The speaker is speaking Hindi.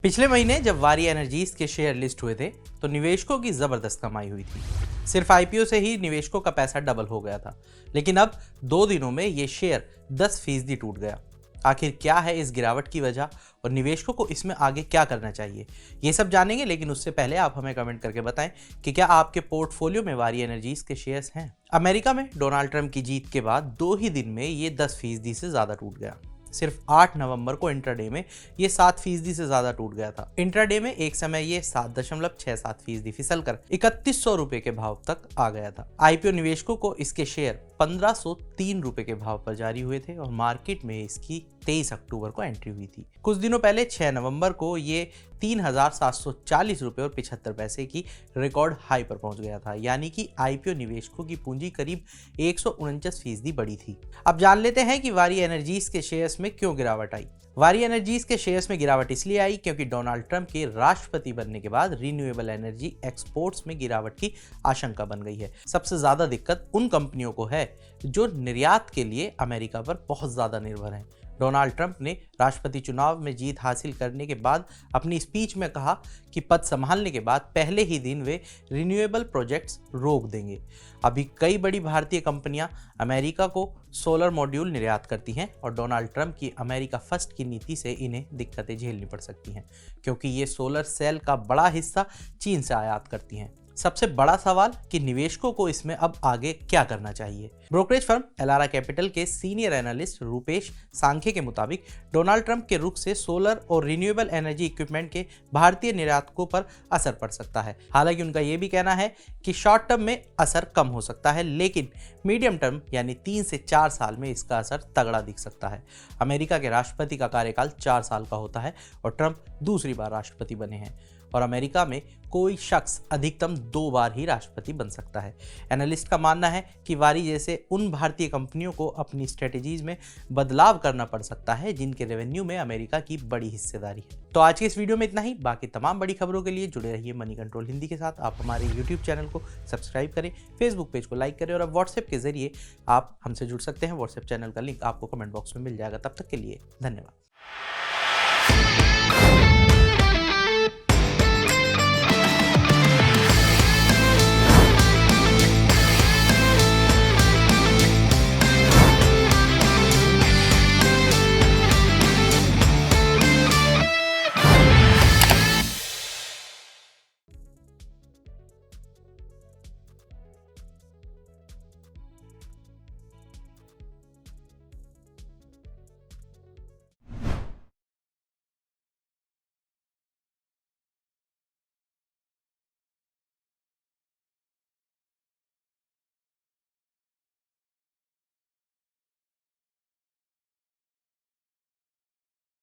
पिछले महीने जब वारी एनर्जीज के शेयर लिस्ट हुए थे तो निवेशकों की जबरदस्त कमाई हुई थी। सिर्फ आईपीओ से ही निवेशकों का पैसा डबल हो गया था, लेकिन अब 2 दिनों में ये शेयर 10% टूट गया। आखिर क्या है इस गिरावट की वजह और निवेशकों को इसमें आगे क्या करना चाहिए, ये सब जानेंगे। लेकिन उससे पहले आप हमें कमेंट करके बताएं कि क्या आपके पोर्टफोलियो में वारी एनर्जीज के शेयर्स हैं। अमेरिका में डोनाल्ड ट्रंप की जीत के बाद 2 ही दिन में ये 10% से ज्यादा टूट गया। सिर्फ 8 नवंबर को इंट्राडे में ये 7% से ज्यादा टूट गया था। इंट्राडे में एक समय ये 7.67% फिसल कर 3100 रुपए के भाव तक आ गया था। आईपीओ निवेशकों को इसके शेयर 1503 रुपए के भाव पर जारी हुए थे और मार्केट में इसकी 23 अक्टूबर को एंट्री हुई थी। कुछ दिनों पहले 6 नवंबर को ये 3740 रुपए और 75 पैसे की रिकॉर्ड हाई पर पहुंच गया था, यानी कि आईपीओ निवेशकों की पूंजी करीब 149% बढ़ी थी। अब जान लेते हैं कि वारी एनर्जीज के शेयर्स में क्यों गिरावट आई। वारी एनर्जीज के शेयर्स में गिरावट इसलिए आई क्योंकि डोनाल्ड ट्रंप के राष्ट्रपति बनने के बाद रिन्यूएबल एनर्जी एक्सपोर्ट्स में गिरावट की आशंका बन गई है। सबसे ज्यादा दिक्कत उन कंपनियों को है जो निर्यात के लिए अमेरिका पर बहुत ज्यादा निर्भर हैं। डोनाल्ड ट्रंप ने राष्ट्रपति चुनाव में जीत हासिल करने के बाद अपनी स्पीच में कहा कि पद संभालने के बाद पहले ही दिन वे रिन्यूएबल प्रोजेक्ट्स रोक देंगे। अभी कई बड़ी भारतीय कंपनियां अमेरिका को सोलर मॉड्यूल निर्यात करती हैं और डोनाल्ड ट्रंप की अमेरिका फर्स्ट की नीति से इन्हें दिक्कतें झेलनी पड़ सकती हैं, क्योंकि ये सोलर सेल का बड़ा हिस्सा चीन से आयात करती हैं। सबसे बड़ा सवाल कि निवेशकों को इसमें अब आगे क्या करना चाहिए। ब्रोकरेज फर्म एलारा कैपिटल के सीनियर एनालिस्ट रूपेश सांखे के मुताबिक डोनाल्ड ट्रंप के रुख से सोलर और रिन्यूएबल एनर्जी इक्विपमेंट के भारतीय निर्यातकों पर असर पड़ सकता है। हालांकि उनका यह भी कहना है कि शॉर्ट टर्म में असर कम हो सकता है, लेकिन मीडियम टर्म यानी 3 से 4 साल में इसका असर तगड़ा दिख सकता है। अमेरिका के राष्ट्रपति का कार्यकाल 4 साल का होता है और ट्रंप दूसरी बार राष्ट्रपति बने हैं और अमेरिका में कोई शख्स अधिकतम 2 बार ही राष्ट्रपति बन सकता है। एनालिस्ट का मानना है कि वारी जैसे उन भारतीय कंपनियों को अपनी स्ट्रेटेजीज में बदलाव करना पड़ सकता है जिनके रेवेन्यू में अमेरिका की बड़ी हिस्सेदारी है। तो आज के इस वीडियो में इतना ही। बाकी तमाम बड़ी खबरों के लिए जुड़े रहिए मनी कंट्रोल हिंदी के साथ। आप हमारे यूट्यूब चैनल को सब्सक्राइब करें, फेसबुक पेज को लाइक करें और अब व्हाट्सएप के जरिए आप हमसे जुड़ सकते हैं। व्हाट्सएप चैनल का लिंक आपको कमेंट बॉक्स में मिल जाएगा। तब तक के लिए धन्यवाद।